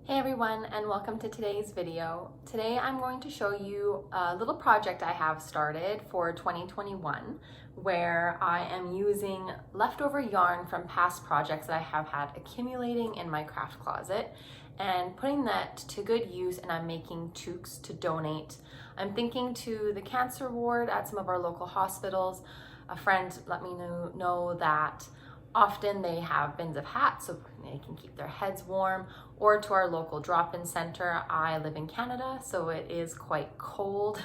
Hey everyone, and welcome to today's video. Today I'm going to show you a little project I have started for 2021 where I am using leftover yarn from past projects that I have had accumulating in my craft closet and putting that to good use, and I'm making toques to donate. I'm thinking to the cancer ward at some of our local hospitals. A friend let me know that often they have bins of hats so they can keep their heads warm, or to our local drop-in center. I live in Canada, so it is quite cold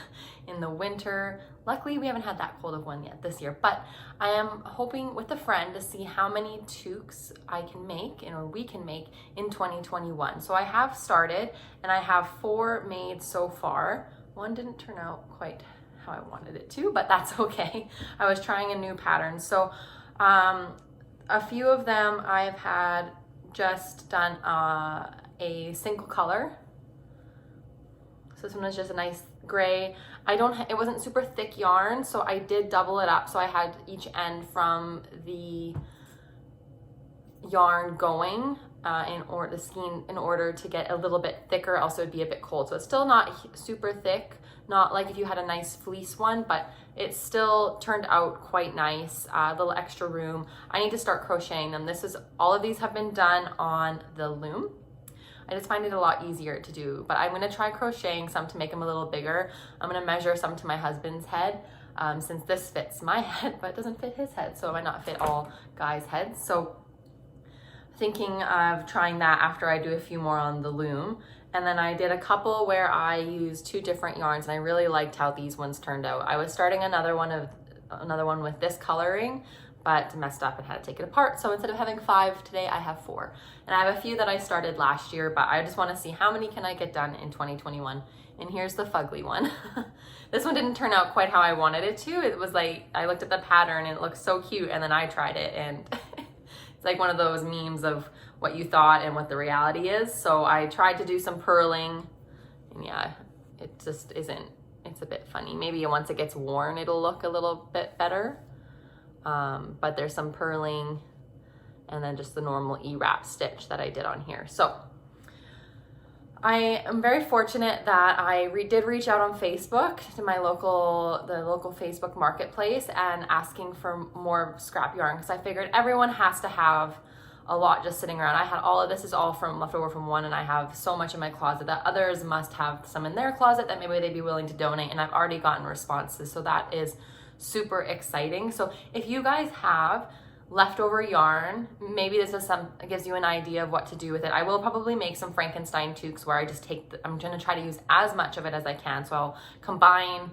in the winter. Luckily, we haven't had that cold of one yet this year, but I am hoping with a friend to see how many toques I can make, or we can make in 2021. So I have started, and I have 4 made so far. One didn't turn out quite how I wanted it to, but that's okay. I was trying a new pattern. So a few of them I've had just done a single color. So this one is just a nice gray. It wasn't super thick yarn, so I did double it up. So I had each end from the yarn going the skein in order to get a little bit thicker. Also it'd be a bit cold, so it's still not super thick, not like if you had a nice fleece one, but it still turned out quite nice. A little extra room. I need to start crocheting them. All of these have been done on the loom. I just find it a lot easier to do, but I'm gonna try crocheting some to make them a little bigger. I'm gonna measure some to my husband's head, since this fits my head but doesn't fit his head, so it might not fit all guys' heads. So thinking of trying that after I do a few more on the loom. And then I did a couple where I used 2 different yarns, and I really liked how these ones turned out. I was starting another one with this coloring, but messed up and had to take it apart. So instead of having 5 today, I have 4. And I have a few that I started last year, but I just want to see how many can I get done in 2021. And here's the fugly one. This one didn't turn out quite how I wanted it to. It was like, I looked at the pattern and it looked so cute, and then I tried it, and it's like one of those memes of what you thought and what the reality is. So I tried to do some purling, and yeah, it just isn't. It's a bit funny. Maybe once it gets worn, it'll look a little bit better. But there's some purling and then just the normal E-wrap stitch that I did on here. So I am very fortunate that I did reach out on Facebook to the local Facebook marketplace and asking for more scrap yarn, because I figured everyone has to have a lot just sitting around. I had all of this is all from leftover from one, and I have so much in my closet that others must have some in their closet that maybe they'd be willing to donate, and I've already gotten responses, so that is super exciting. So if you guys have leftover yarn, maybe this is gives you an idea of what to do with it. I will probably make some Frankenstein toques where I just I'm gonna try to use as much of it as I can. So I'll combine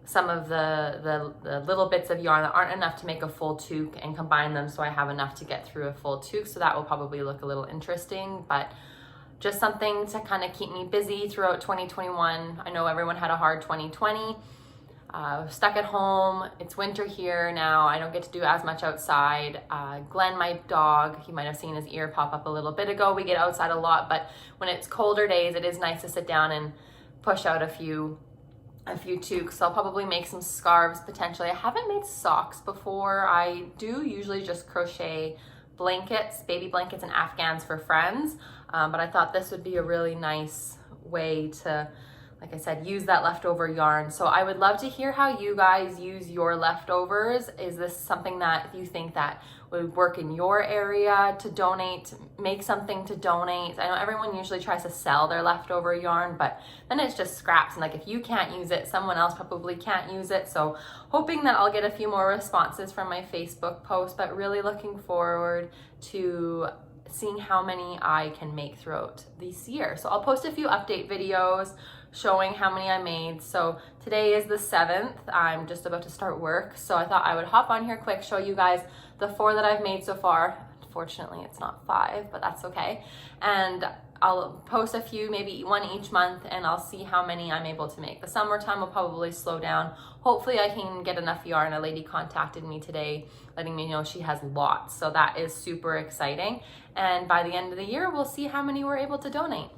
some of the little bits of yarn that aren't enough to make a full toque and combine them so I have enough to get through a full toque. So that will probably look a little interesting, but just something to kind of keep me busy throughout 2021. I know everyone had a hard 2020. Stuck at home. It's winter here now. I don't get to do as much outside. Glenn, my dog, you might have seen his ear pop up a little bit ago. We get outside a lot, but when it's colder days, it is nice to sit down and push out a few toques. So I'll probably make some scarves potentially. I haven't made socks before. I do usually just crochet blankets, baby blankets and Afghans for friends. But I thought this would be a really nice way to, like I said, use that leftover yarn. So I would love to hear how you guys use your leftovers. Is this something that you think that would work in your area to donate, make something to donate? I know everyone usually tries to sell their leftover yarn, but then it's just scraps. And like if you can't use it, someone else probably can't use it. So hoping that I'll get a few more responses from my Facebook post, but really looking forward to seeing how many I can make throughout this year. So I'll post a few update videos showing how many I made. So today is the 7th. I'm just about to start work. So I thought I would hop on here quick, show you guys the 4 that I've made so far. Fortunately, it's not 5, but that's okay. And I'll post a few, maybe one each month, and I'll see how many I'm able to make. The summertime will probably slow down. Hopefully I can get enough yarn. A lady contacted me today letting me know she has lots. So that is super exciting. And by the end of the year, we'll see how many we're able to donate.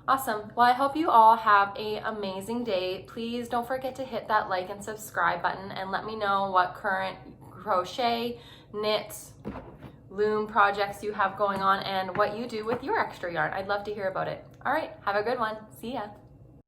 Awesome. Well, I hope you all have an amazing day. Please don't forget to hit that like and subscribe button, and let me know what current crochet, knit, loom projects you have going on and what you do with your extra yarn. I'd love to hear about it. All right, have a good one. See ya.